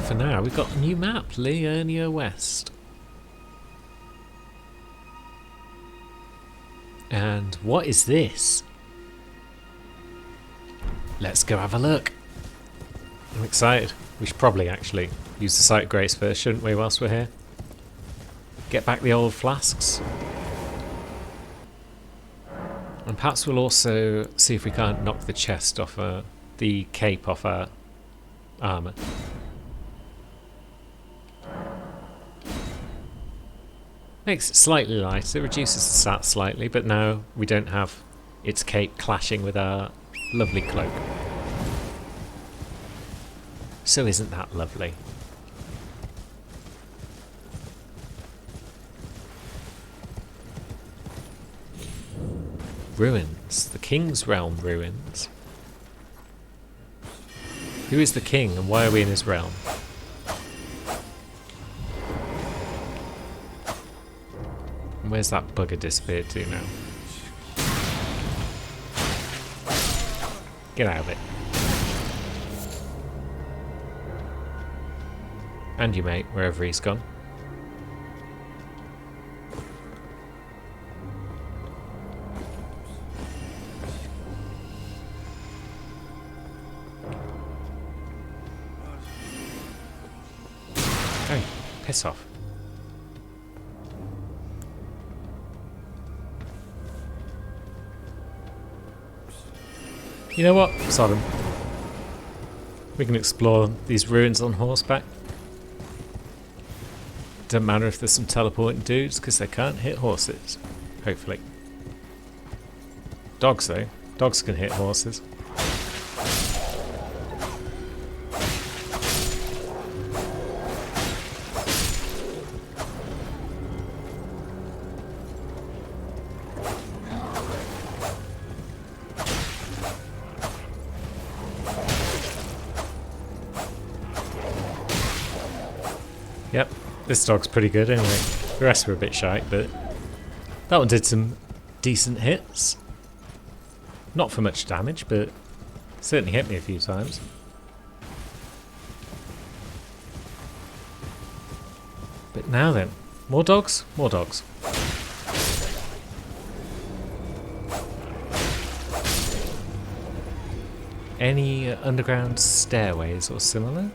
for now, we've got a new map, Liurnia West. And what is this? Let's go have a look. I'm excited. We should probably actually use the Site of Grace first, shouldn't we, whilst we're here? Get back the old flasks. And perhaps we'll also see if we can't knock the chest off the cape off our armour. Makes it slightly lighter, reduces the stats slightly, but now we don't have its cape clashing with our lovely cloak. So isn't that lovely? Ruins. The King's Realm ruins. Who is the king and why are we in his realm? And where's that bugger disappeared to now? Get out of it. And you, mate, wherever he's gone. Hey, piss off. You know what? Sodom. We can explore these ruins on horseback. Doesn't matter if there's some teleporting dudes, because they can't hit horses. Hopefully. Dogs, though. Dogs can hit horses. Yep, this dog's pretty good anyway. The rest were a bit shite, but that one did some decent hits. Not for much damage, but certainly hit me a few times. But now then, more dogs? More dogs. Any underground stairways or similar?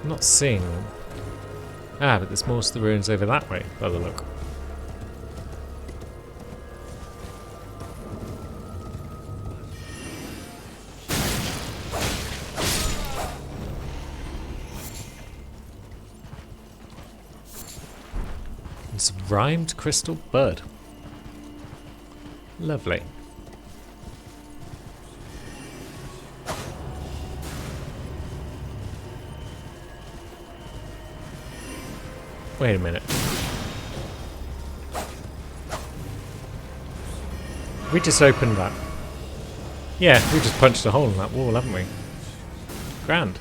I'm not seeing them. Ah, but there's most of the ruins over that way, by the look. It's rhymed crystal bud. Lovely. Wait a minute. We just opened that. Yeah, we just punched a hole in that wall, haven't we? Grand.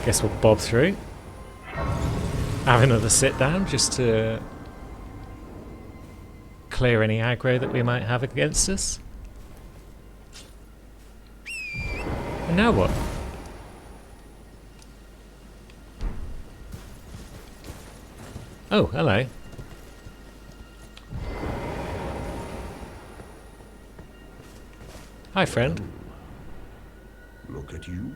Guess we'll bob through. Have another sit down just to clear any aggro that we might have against us. And now what? Oh, hello. Hi, friend. Look at you.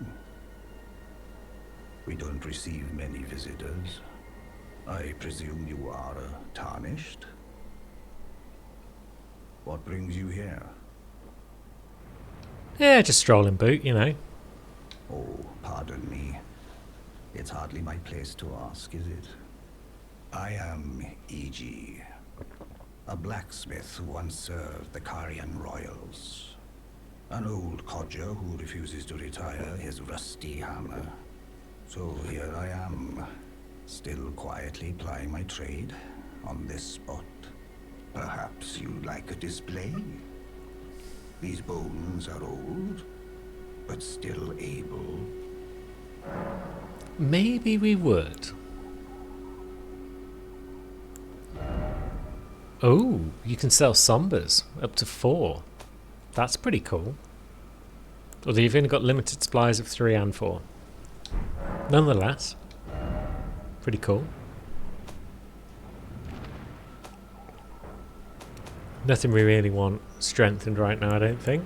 We don't receive many visitors. I presume you are tarnished? What brings you here? Yeah, just strolling boot, you know. Oh, pardon me. It's hardly my place to ask, is it? I am E.G., a blacksmith who once served the Carian royals. An old codger who refuses to retire his rusty hammer. So here I am, still quietly plying my trade on this spot. Perhaps you'd like a display? These bones are old, but still able. Maybe we would. Oh, you can sell Sombers up to 4. That's pretty cool. Although you've only got limited supplies of 3 and 4. Nonetheless, pretty cool. Nothing we really want strengthened right now, I don't think.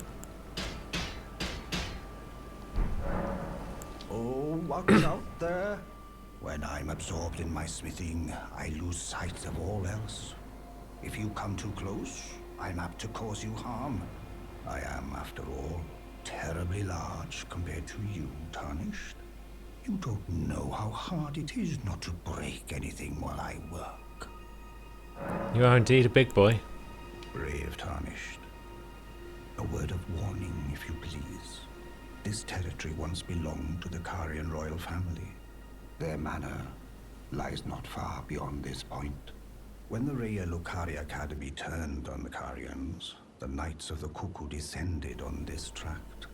Oh, watch out there. When I'm absorbed in my smithing, I lose sight of all else. If you come too close, I'm apt to cause you harm. I am, after all, terribly large compared to you, Tarnished. You don't know how hard it is not to break anything while I work. You are indeed a big boy. Brave Tarnished. A word of warning, if you please. This territory once belonged to the Carian royal family. Their manor lies not far beyond this point. When the Raya Lucaria Academy turned on the Carians, the Knights of the Cuckoo descended on this tract.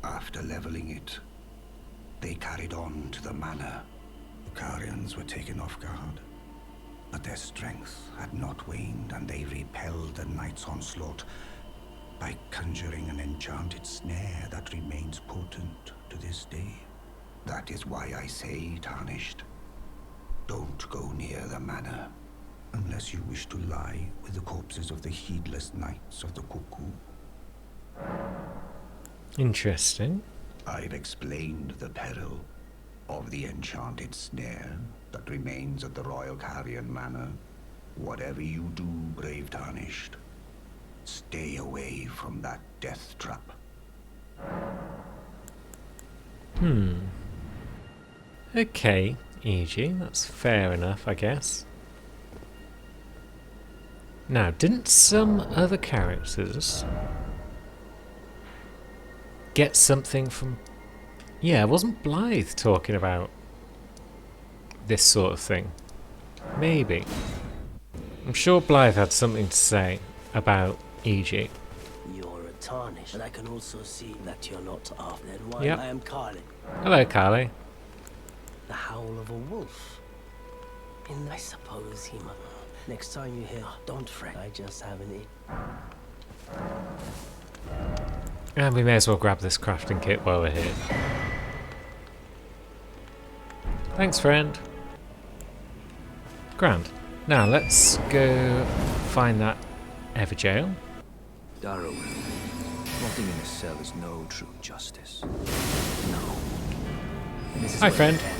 After leveling it, they carried on to the manor. The Carians were taken off guard, but their strength had not waned, and they repelled the Knights' onslaught by conjuring an enchanted snare that remains potent to this day. That is why I say, Tarnished, don't go near the manor, unless you wish to lie with the corpses of the heedless Knights of the Cuckoo. Interesting. I've explained the peril of the enchanted snare that remains at the Royal Carian Manor. Whatever you do, brave Tarnished, stay away from that death trap. Okay, EG, that's fair enough, I guess. Now, didn't some other characters get something from... Yeah, wasn't Blythe talking about this sort of thing? Maybe. I'm sure Blythe had something to say about EG. You're a Tarnished, but I can also see that you're not off. Then why Yep. I am Carly, Hello, Carly. the howl of a wolf. And I suppose he might. Next time you hear, don't fret. I just haven't eaten. And we may as well grab this crafting kit while we're here. Thanks, friend. Grand. Now, let's go find that Everjail. Darrow, rotting in a cell is no true justice. No. This is Hi, where friend. it ends.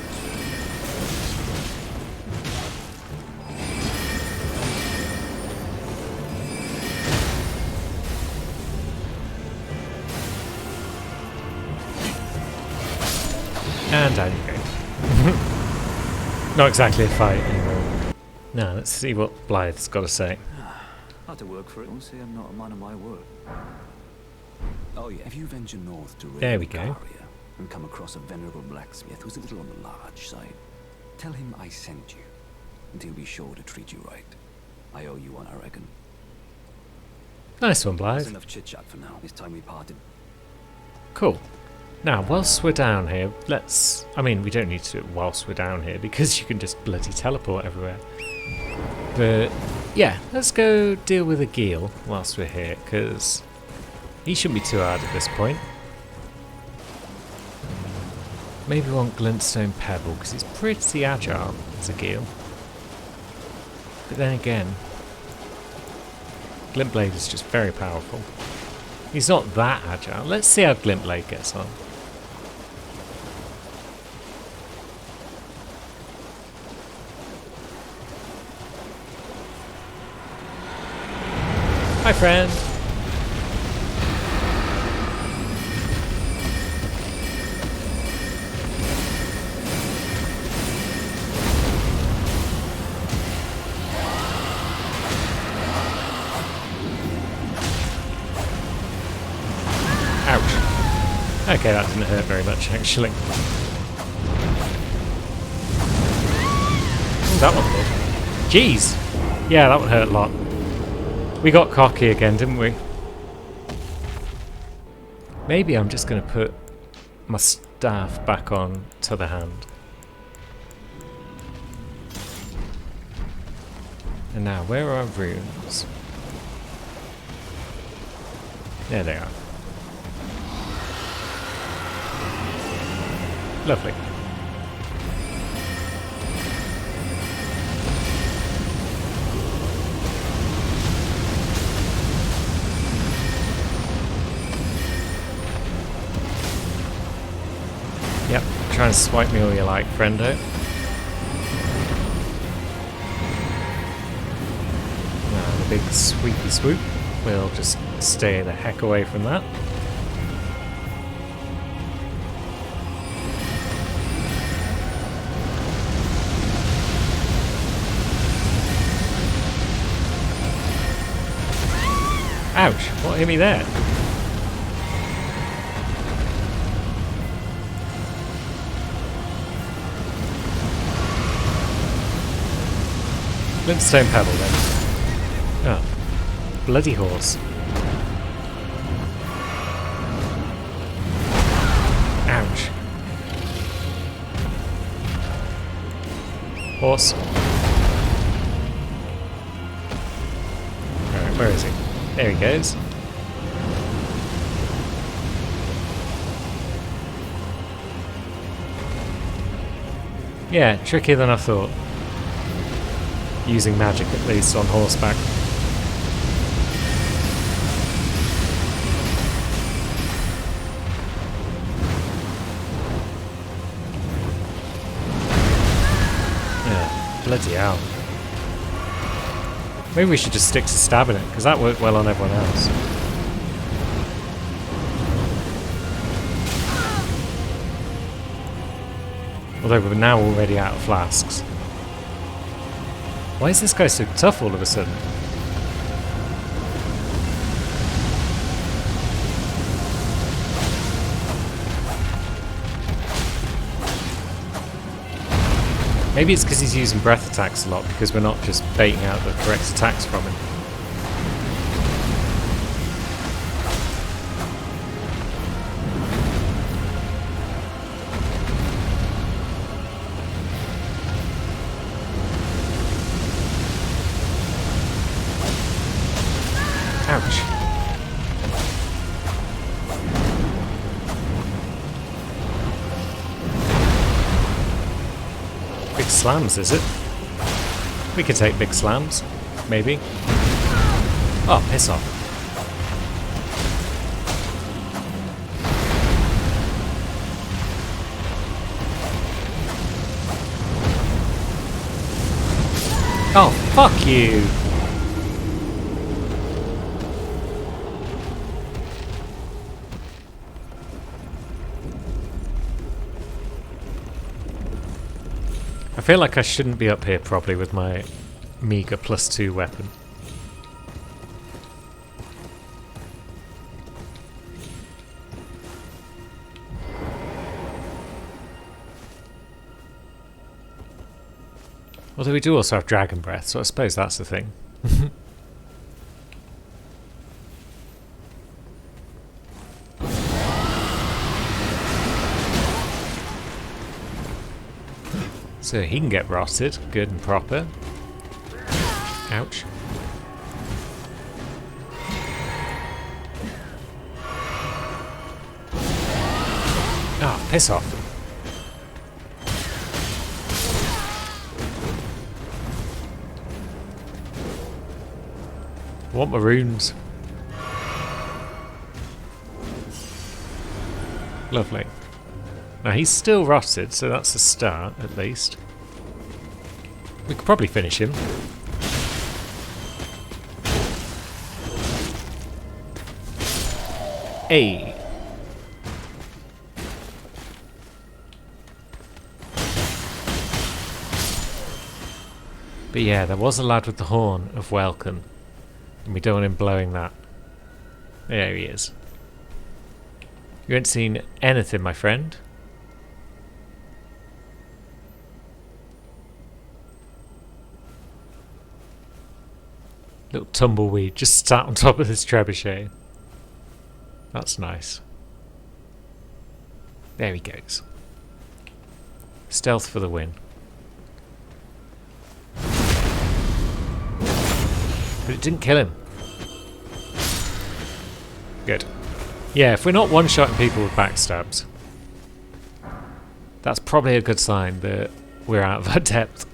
And down you go. Not exactly a fight anymore. Now, let's see what Blythe's got to say. Had to work for it. Don't say I'm not a man of my word. Oh yeah. If you venture north to There we go. Lucaria and come across a venerable blacksmith who's a little on the large side, tell him I sent you, and he'll be sure to treat you right. I owe you one, I reckon. Nice one, That's Blythe. enough chit chat for now. It's time we parted. Cool. Now, whilst we're down here, let's... I mean, we don't need to do it whilst we're down here, because you can just bloody teleport everywhere. But, yeah, let's go deal with Agheel whilst we're here, because he shouldn't be too hard at this point. Maybe we want Glintstone Pebble, because he's pretty agile as Agheel. But then again, Glintblade is just very powerful. He's not that agile. Let's see how Glintblade gets on. Hi, friend. Ouch. Okay, that didn't hurt very much, actually. Ooh, that one did. Jeez. Yeah, that one hurt a lot. We got cocky again, didn't we? Maybe I'm just going to put my staff back on to the hand. And now, where are our runes? There they are. Lovely. Yep, try and swipe me all you like, friendo. Now the big sweepy swoop. We'll just stay the heck away from that. Ouch, what hit me there? Glintstone pebble then. Oh. Bloody horse. Ouch. Horse. Alright, where is he? There he goes. Yeah, trickier than I thought. Using magic at least on horseback. Yeah, bloody hell. Maybe we should just stick to stabbing it, because that worked well on everyone else. Although we're now already out of flasks. Why is this guy so tough all of a sudden? Maybe it's because he's using breath attacks a lot, because we're not just baiting out the correct attacks from him. Ouch. Big slams, is it? We could take big slams, maybe. Oh, piss off. Oh, fuck you! I feel like I shouldn't be up here properly with my meager +2 weapon. Although we do also have dragon breath, so I suppose that's the thing. So he can get rotted, good and proper. Ouch. Ah, piss off. I want my runes. Lovely. Now he's still rotted, so that's a start, at least. We could probably finish him. Hey. But yeah, there was a lad with the horn of Welcome, and we don't want him blowing that. There he is. You ain't seen anything, my friend. Little tumbleweed just sat on top of this trebuchet. That's nice. There he goes. Stealth for the win. But it didn't kill him. Good. Yeah, if we're not one-shotting people with backstabs, that's probably a good sign that we're out of our depth.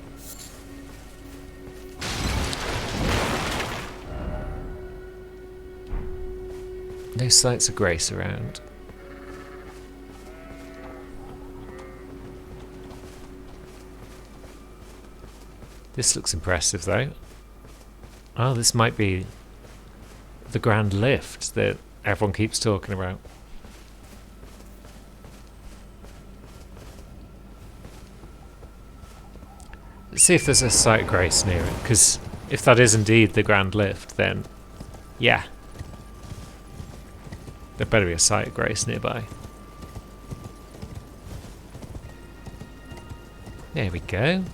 No sights of grace around. This looks impressive though. Oh, this might be the grand lift that everyone keeps talking about. Let's see if there's a sight of grace near it, because if that is indeed the grand lift, then yeah. There better be a sight of grace nearby. There we go.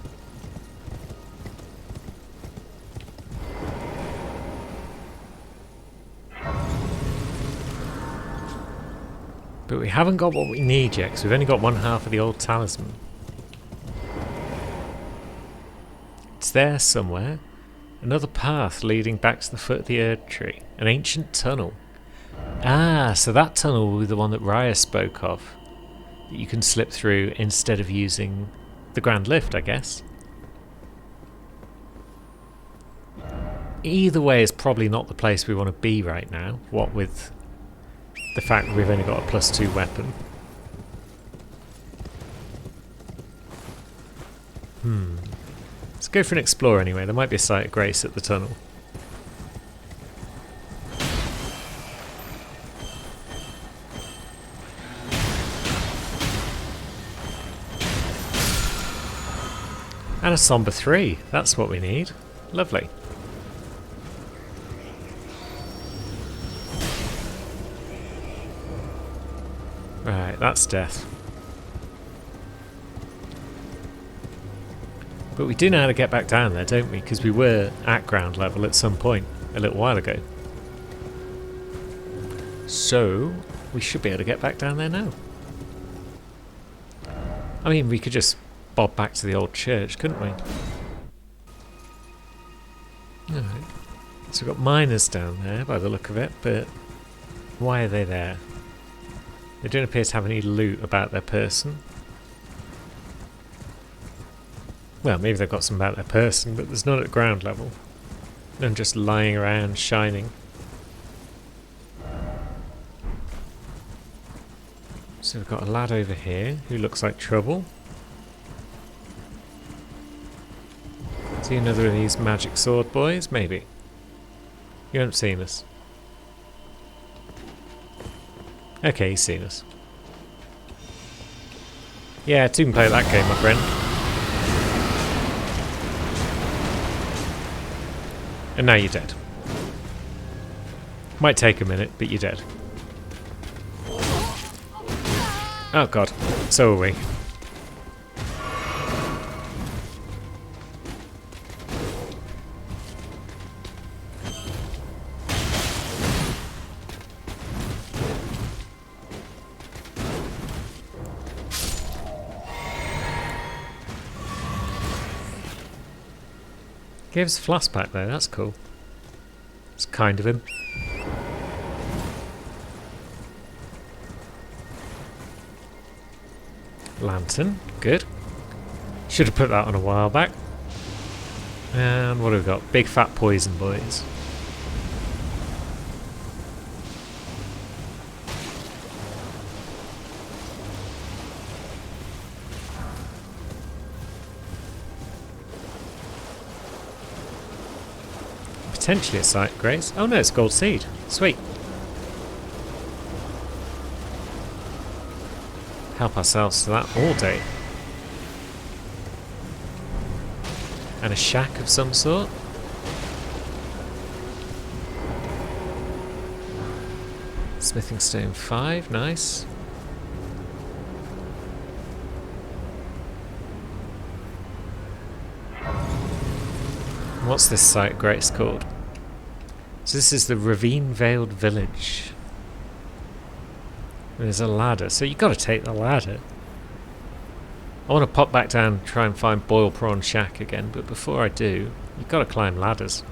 But we haven't got what we need yet, because we've only got one half of the old talisman. It's there somewhere. Another path leading back to the foot of the Erd Tree. An ancient tunnel. Ah, so that tunnel will be the one that Raya spoke of. That you can slip through instead of using the Grand Lift, I guess. Either way is probably not the place we want to be right now. What with the fact that we've only got a +2 weapon. Let's go for an explore anyway. There might be a sight of grace at the tunnel. And a Somber 3. That's what we need. Lovely. Right, that's death. But we do know how to get back down there, don't we? Because we were at ground level at some point a little while ago. So, we should be able to get back down there now. I mean, we could just bob back to the old church, couldn't we? Alright. So we've got miners down there by the look of it, but why are they there? They don't appear to have any loot about their person. Well, maybe they've got some about their person, but there's none at ground level. None just lying around, shining. So we've got a lad over here who looks like trouble. Is he another of these magic sword boys? Maybe. You haven't seen us. Okay, he's seen us. Yeah, two can play that game, my friend. And now you're dead. Might take a minute, but you're dead. Oh god, so are we. Gave us a flask back there, that's cool. It's kind of him. Lantern, good. Should have put that on a while back. And what have we got? Big fat poison boys. Potentially a sight of grace. Oh no, it's gold seed. Sweet. Help ourselves to that all day. And a shack of some sort. Smithing stone 5, nice. What's this sight of grace called? So this is the Ravine Veiled Village. There's a ladder, so you've got to take the ladder. I want to pop back down and try and find Boil Prawn Shack again, but before I do, you've got to climb ladders.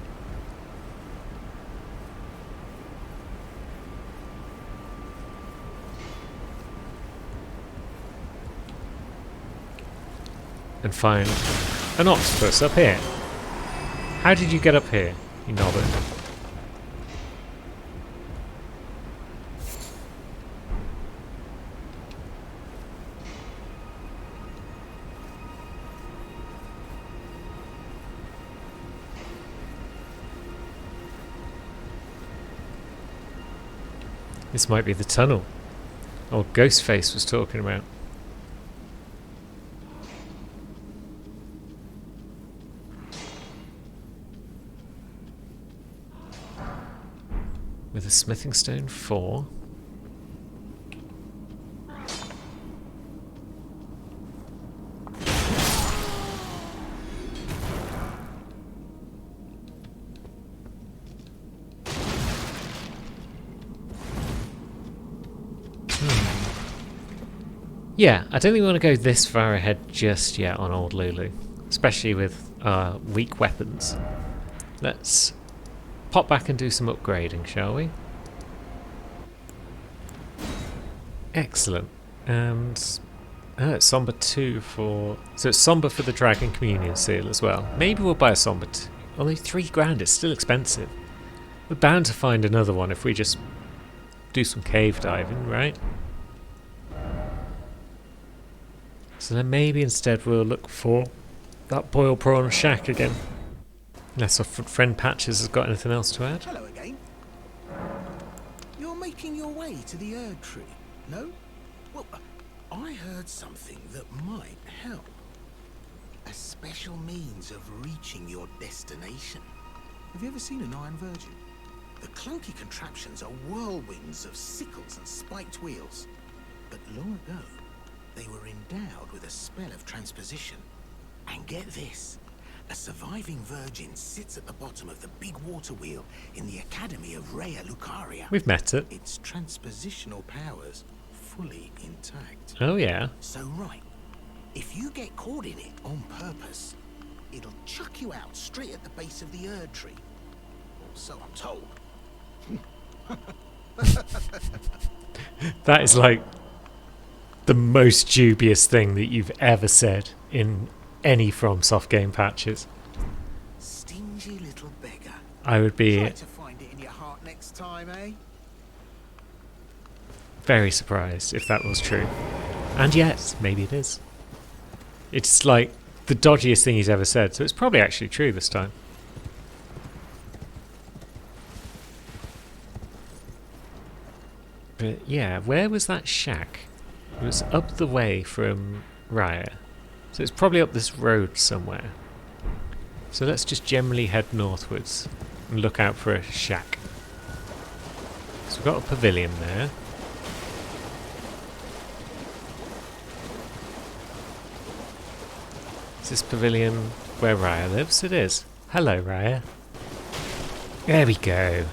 and find an octopus up here. How did you get up here, you knobber? This might be the tunnel old Ghostface was talking about. With a smithing stone 4. Yeah, I don't think we want to go this far ahead just yet on old Lulu, especially with weak weapons. Let's pop back and do some upgrading, shall we? Excellent. And it's Somber 2 for... So it's Somber for the Dragon Communion Seal as well. Maybe we'll buy a Somber 2. Only £3 it's still expensive. We're bound to find another one if we just do some cave diving, right? So then maybe instead we'll look for that boiled prawn shack again. Unless our friend Patches has got anything else to add. Hello again. You're making your way to the Erd Tree, no? Well, I heard something that might help. A special means of reaching your destination. Have you ever seen an Iron Virgin? The clunky contraptions are whirlwinds of sickles and spiked wheels. But long ago, they were endowed with a spell of transposition. And get this, a surviving virgin sits at the bottom of the big water wheel in the Academy of Rhea Lucaria. We've met it. Its transpositional powers fully intact. Oh yeah. So right, if you get caught in it on purpose, it'll chuck you out straight at the base of the Erd Tree. Or so I'm told. That is like the most dubious thing that you've ever said in any FromSoft game, Patches. Stingy little beggar. I would be Try to find it in your heart next time, eh? very surprised if that was true. And yet, maybe it is. It's like the dodgiest thing he's ever said, so it's probably actually true this time. But yeah, where was that shack? It was up the way from Raya. So it's probably up this road somewhere. So let's just generally head northwards and look out for a shack. So we've got a pavilion there. Is this pavilion where Raya lives? It is. Hello, Raya. There we go.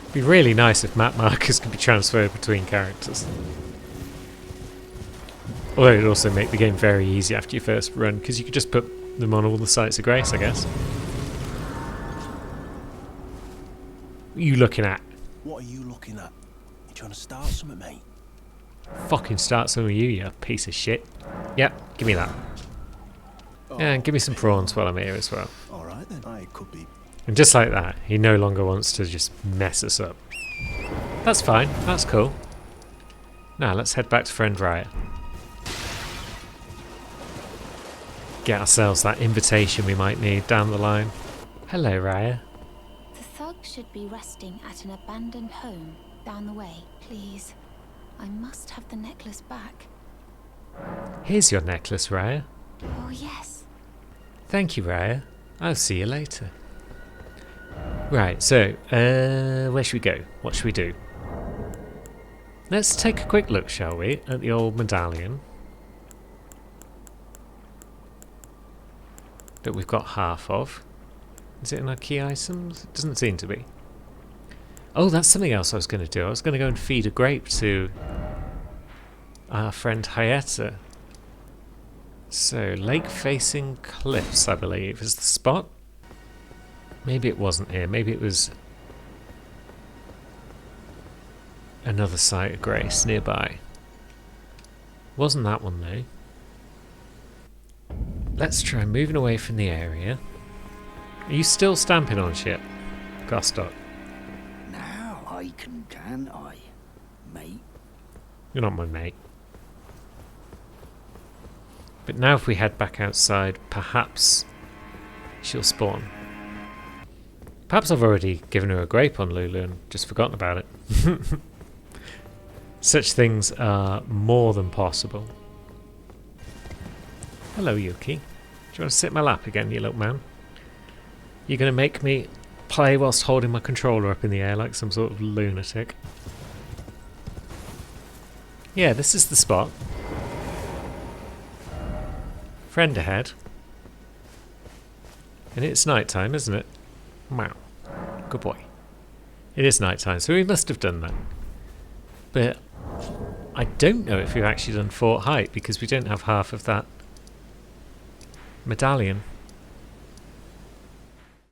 It'd be really nice if map markers could be transferred between characters. Although it'd also make the game very easy after you first run, because you could just put them on all the sites of grace, I guess. What are you looking at? What are you looking at? You trying to start something, mate? Fucking start some of you piece of shit. Yep, give me that. And give me some prawns while I'm here as well. Alright then, I could be. And just like that, he no longer wants to just mess us up. That's fine, that's cool. Now let's head back to friend Raya. Get ourselves that invitation we might need down the line. Hello, Raya. The thug should be resting at an abandoned home down the way. Please, I must have the necklace back. Here's your necklace, Raya. Oh yes. Thank you, Raya. I'll see you later. Right, so, where should we go? What should we do? Let's take a quick look, shall we, at the old medallion. That we've got half of. Is it in our key items? It doesn't seem to be. Oh, that's something else I was going to do. I was going to go and feed a grape to our friend Hyetta. So, lake-facing cliffs, I believe, is the spot. Maybe it wasn't here. Maybe it was another site of grace nearby. Wasn't that one though. Let's try moving away from the area. Are you still stamping on shit, Gostok? Now I can I, mate? You're not my mate. But now if we head back outside, perhaps she'll spawn. Perhaps I've already given her a grape on Lulu and just forgotten about it. Such things are more than possible. Hello, Yuki. Do you want to sit in my lap again, you little man? You're going to make me play whilst holding my controller up in the air like some sort of lunatic. Yeah, this is the spot. Friend ahead. And it's night time, isn't it? Wow. Good boy. It is night time, so we must have done that. But I don't know if we've actually done Fort Height because we don't have half of that medallion.